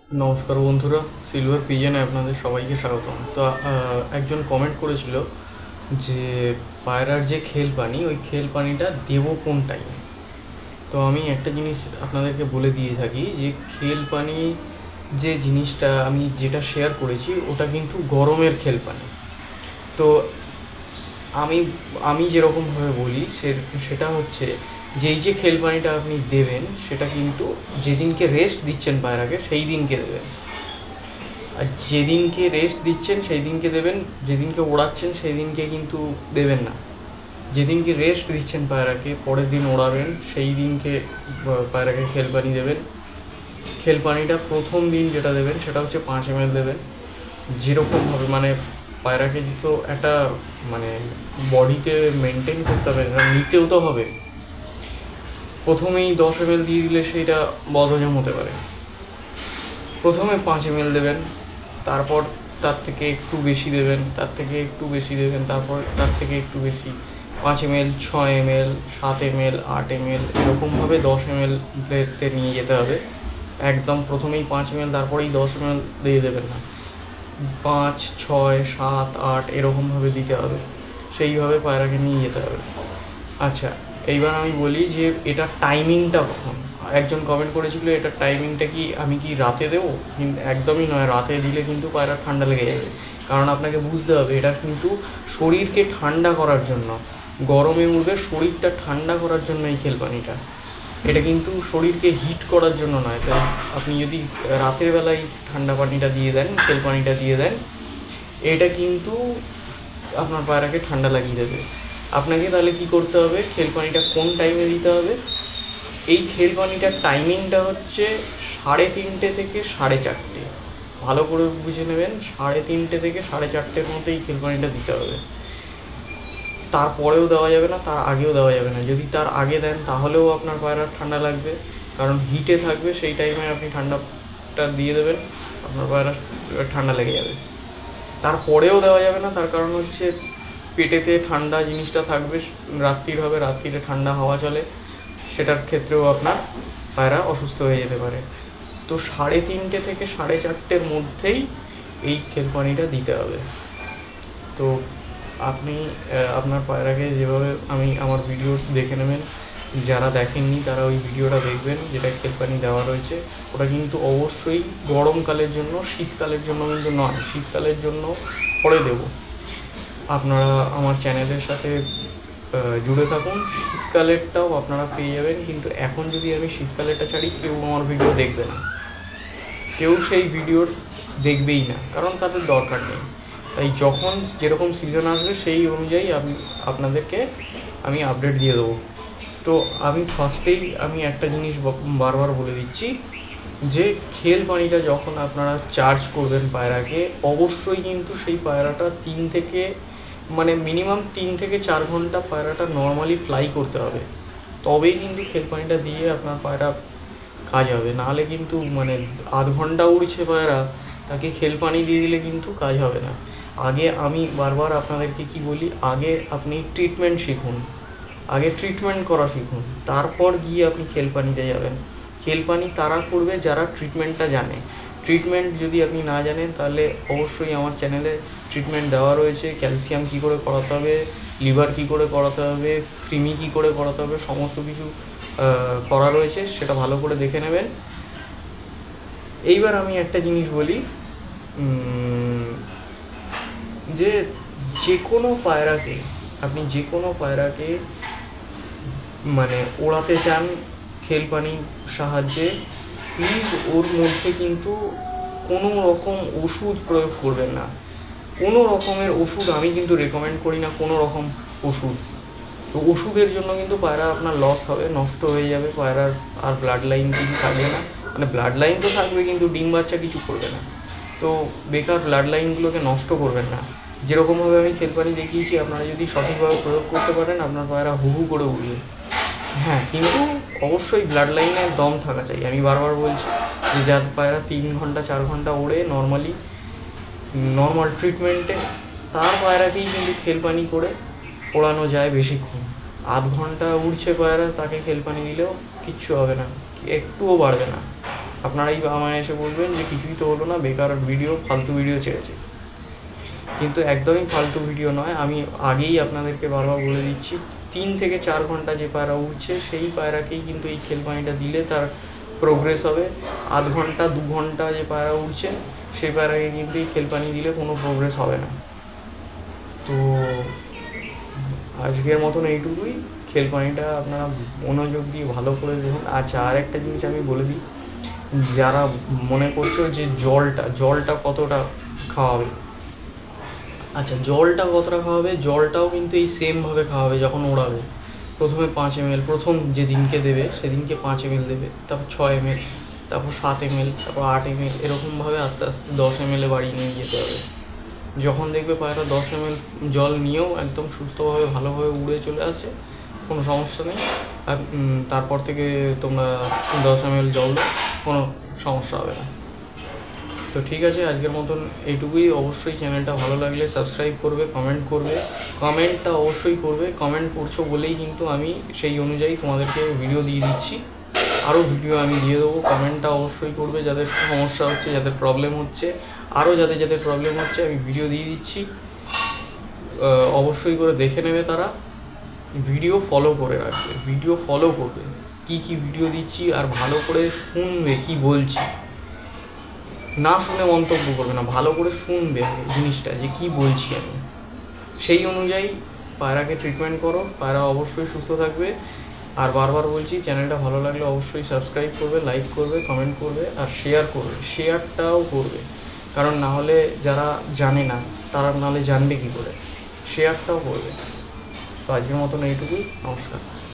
নমস্কার বন্ধুরা, সিলভার পিজনে আপনাদের সবাইকে স্বাগতম। তো একজন কমেন্ট করেছিল যে পায়রার যে খেল পানি, ওই খেল পানিটা দেবো কোন টাইমে। তো আমি একটা জিনিস আপনাদেরকে বলে দিয়ে থাকি যে খেল পানি যে জিনিসটা আমি যেটা শেয়ার করেছি ওটা কিন্তু গরমের খেল পানি। তো আমি আমি যেরকমভাবে বলি সেটা হচ্ছে যে এই যে খেল পানিটা আপনি দেবেন সেটা কিন্তু যেদিনকে রেস্ট দিচ্ছেন পায়রাকে সেই দিনকে দেবেন। আর যেদিনকে রেস্ট দিচ্ছেন সেই দিনকে দেবেন, যেদিনকে ওড়াচ্ছেন সেই দিনকে কিন্তু দেবেন না। যেদিনকে রেস্ট দিচ্ছেন পায়রাকে, পরের দিন ওড়াবেন, সেই দিনকে পায়রাকে খেল পানি দেবেন। খেল পানিটা প্রথম দিন যেটা দেবেন সেটা হচ্ছে 5 ml দেবেন। যেরকমভাবে মানে পায়রাকে তো একটা মানে বডিতে মেনটেন করতে হবে, নিতেও তো হবে। প্রথমেই 10 ml দিয়ে দিলে সেটা বদহজম হতে পারে। প্রথমে 5 ml দেবেন, তারপর তার থেকে একটু বেশি দেবেন, তার থেকে একটু বেশি দেবেন, তারপর তার থেকে একটু বেশি, 5 ml, 6 ml, 7 ml, 8 ml, এরকমভাবে 10 ml তে নিয়ে যেতে হবে। একদম প্রথমেই 5 ml তারপরেই 10 ml দিয়ে দেবেন না। 5, 6, 7, 8 এরকমভাবে দিতে হবে। সেইভাবে পায়রাকে নিয়ে যেতে হবে। আচ্ছা, এইবার আমি বলি যে এটার টাইমিংটা কখন। একজন কমেন্ট করেছিল এটার টাইমিংটা কি আমি কি রাতে দেবো, কিন্তু একদমই নয়। রাতে দিলে কিন্তু পায়রা ঠান্ডা লেগে যাবে। কারণ আপনাকে বুঝতে হবে এটা কিন্তু শরীরকে ঠান্ডা করার জন্য, গরমে উঠবে শরীরটা ঠান্ডা করার জন্য এই খেল পানিটা। এটা কিন্তু শরীরকে হিট করার জন্য নয়। তাই আপনি যদি রাতের বেলায় ঠান্ডা পানিটা দিয়ে দেন, খেল পানিটা দিয়ে দেন, এটা কিন্তু আপনার পায়রাকে ঠান্ডা লাগিয়ে দেবে। আপনাকে তাহলে কি করতে হবে, খেল পানিটা কোন টাইমে দিতে হবে। এই খেল পানিটার টাইমিংটা হচ্ছে 3:30 থেকে 4:30। ভালো করে বুঝে নেবেন, 3:30 থেকে 4:30-এর মধ্যে এই খেল পানিটা দিতে হবে। তারপরেও দেওয়া যাবে না, তার আগেও দেওয়া যাবে না। যদি তার আগে দেন তাহলেও আপনার পায়রার ঠান্ডা লাগবে, কারণ হিটে থাকবে। সেই টাইমে আপনি ঠান্ডাটা দিয়ে দেবেন, আপনার পায়রা ঠান্ডা লেগে যাবে। তারপরেও দেওয়া যাবে না, তার কারণ হচ্ছে পেটেতে ঠান্ডা জিনিসটা থাকবে, রাত্রির হবে, রাত্রিরে ঠান্ডা হাওয়া চলে, সেটার ক্ষেত্রেও আপনার পায়রা অসুস্থ হয়ে যেতে পারে। তো 3:30 থেকে 4:30-এর মধ্যেই এই খেল পানিটা দিতে হবে। তো আপনি আপনার পায়রাকে যেভাবে, আমি আমার ভিডিও দেখে নেবেন, যারা দেখেননি তারা ওই ভিডিওটা দেখবেন যেটা খেল পানি দেওয়া রয়েছে। ওটা কিন্তু অবশ্যই গরমকালের জন্য, শীতকালের জন্য কিন্তু নয়। শীতকালের জন্য পরে দেবো। আপনারা আমার চ্যানেলের সাথে জুড়ে থাকুন, শীতকালেরটাও আপনারা পেয়ে যাবেন। কিন্তু এখন যদি আমি শীতকালেরটা ছাড়ি, কেউ আমার ভিডিও দেখবে না, কেউ সেই ভিডিওর দেখবেই না, কারণ তাদের দরকার নেই। তাই যখন যেরকম সিজন আসবে সেই অনুযায়ী আপনাদেরকে আমি আপডেট দিয়ে দেবো। তো আমি ফার্স্টেই আমি একটা জিনিস বারবার বলে দিচ্ছি যে খেল পানিটা যখন আপনারা চার্জ করবেন পায়রাকে, অবশ্যই কিন্তু সেই পায়রাটা মানে মিনিমাম 3 থেকে 4 ঘন্টা পায়রাটা নর্মালি ফ্লাই করতে হবে। তবেই কিন্তু খেল পানিটা দিয়ে আপনার পায়রা কাজ হবে। নাহলে কিন্তু মানে আধ ঘন্টা উড়ছে পায়রা, তাকে খেল পানি দিয়ে দিলে কিন্তু কাজ হবে না। আগে আমি বারবার আপনাদেরকে কি বলি, আগে আপনি ট্রিটমেন্ট শিখুন, আগে ট্রিটমেন্ট করা শিখুন, তারপর গিয়ে আপনি খেল পানিতে যাবেন। খেল পানি তারা করবে যারা ট্রিটমেন্টটা জানে। ট্রিটমেন্ট যদি আপনি না জানেন তাহলে অবশ্যই আমার চ্যানেলে ট্রিটমেন্ট দেওয়া রয়েছে। ক্যালসিয়াম কী করে করাতে হবে, লিভার কী করে করাতে হবে, কৃমি কী করে করাতে হবে, সমস্ত কিছু করা রয়েছে, সেটা ভালো করে দেখে নেবেন। এইবার আমি একটা জিনিস বলি, যে যে কোনো পায়রাকে, আপনি যে কোনো পায়রাকে মানে ওড়াতে চান খেল পানির সাহায্যে, প্লিজ ওর মধ্যে কিন্তু কোনো রকম ওষুধ প্রয়োগ করবেন না। কোনো রকমের ওষুধ আমি কিন্তু রেকমেন্ড করি না, কোনো রকম ওষুধ। তো ওষুধের জন্য কিন্তু পায়রা আপনার লস হবে, নষ্ট হয়ে যাবে পায়রার। আর ব্লাড লাইন কিছু থাকবে না, মানে ব্লাড লাইন তো থাকবে কিন্তু ডিম বাচ্চা কিছু করবে না। তো বেকার ব্লাড লাইনগুলোকে নষ্ট করবেন না। যেরকমভাবে আমি খেল পানি দেখিয়েছি, আপনারা যদি সঠিকভাবে প্রয়োগ করতে পারেন, আপনার পায়রা হু হু করে উঠবে। হ্যাঁ, কিন্তু অবশ্যই ব্লাড লাইনে দম থাকা চাই। আমি বারবার বলছি যে যার পায়রা 3 ঘন্টা 4 ঘন্টা ওড়ে নর্মালি, নর্মাল ট্রিটমেন্টে, তার পায়রাকেই কিন্তু খেল পানি করে ওড়ানো যায় বেশিক্ষণ। আধ ঘন্টা উড়ছে পায়রা, তাকে খেল পানি দিলেও কিচ্ছু হবে না, একটুও বাড়বে না। আপনারাই আমায় এসে বলবেন যে কিছুই তো হলো না, বেকার ভিডিও, ফালতু ভিডিও ছেড়েছে। কিন্তু একদমই ফালতু ভিডিও নয়, আমি আগেই আপনাদেরকে বারবার বলে দিচ্ছি, 3 থেকে 4 ঘন্টা যে পায়রা উঠছে সেই পায়রাকেই কিন্তু এই খেল পানিটা দিলে তার প্রোগ্রেস হবে। আধ ঘন্টা 2 ঘন্টা যে পায়রা উঠছে সেই পায়রাকে কিন্তু এই খেল পানি দিলে কোনো প্রোগ্রেস হবে না। তো আজকের মতন এইটুকুই। খেল পানিটা আপনারা মনোযোগ দিয়ে ভালো করে দেখুন। আচ্ছা, আর একটা জিনিস আমি বলে দিই, যারা মনে করছো যে জলটা কতটা খাওয়াবে, আচ্ছা জলটা কতটা খাওয়াবে, জলটাও কিন্তু এই সেমভাবে খাওয়াবে। যখন ওড়াবে প্রথমে 5 ml, প্রথম যেদিনকে দেবে সেদিনকে 5 ml দেবে, তারপর 6 ml, তারপর 7 ml, তারপর 8 ml, এরকমভাবে আস্তে আস্তে 10 ml বাড়িয়ে নিয়ে যেতে হবে। যখন দেখবে পায়রা 10 ml জল নিয়েও একদম সুস্থভাবে ভালোভাবে উড়ে চলে আসে, কোনো সমস্যা নেই, আর তারপর থেকে তোমরা 10 ml জল দাও, কোনো সমস্যা হবে না। তো ঠিক আছে, আজকের মতন এইটুকুই। অবশ্যই চ্যানেলটা ভালো লাগলে সাবস্ক্রাইব করবে, কমেন্টটা অবশ্যই করবে। কমেন্ট করছো বলেই কিন্তু আমি সেই অনুযায়ী তোমাদেরকে ভিডিও দিয়ে দিচ্ছি, আরও ভিডিও আমি দিয়ে দেবো। কমেন্টটা অবশ্যই করবে, যাদের সমস্যা হচ্ছে, যাদের প্রবলেম হচ্ছে, আরও যাদের প্রবলেম হচ্ছে আমি ভিডিও দিয়ে দিচ্ছি, অবশ্যই করে দেখে নেবে। তারা ভিডিও ফলো করে রাখবে, ভিডিও ফলো করবে, কি ভিডিও দিচ্ছি, আর ভালো করে শুনবে কি বলছি। না শুনে মন্তব্য করবে না, ভালো করে শুনবে জিনিসটা যে কি বলছি আমি, সেই অনুযায়ী পায়রাকে ট্রিটমেন্ট করো। পায়রা অবশ্যই সুস্থ থাকবে। আর বারবার বলছি, চ্যানেলটা ভালো লাগলে অবশ্যই সাবস্ক্রাইব করবে, লাইক করবে, কমেন্ট করবে, আর শেয়ারটাও করবে। কারণ না হলে যারা জানে না তারা নাহলে জানবে কি করে, শেয়ারটাও করবে। তো আজকের মতন এইটুকুই, নমস্কার।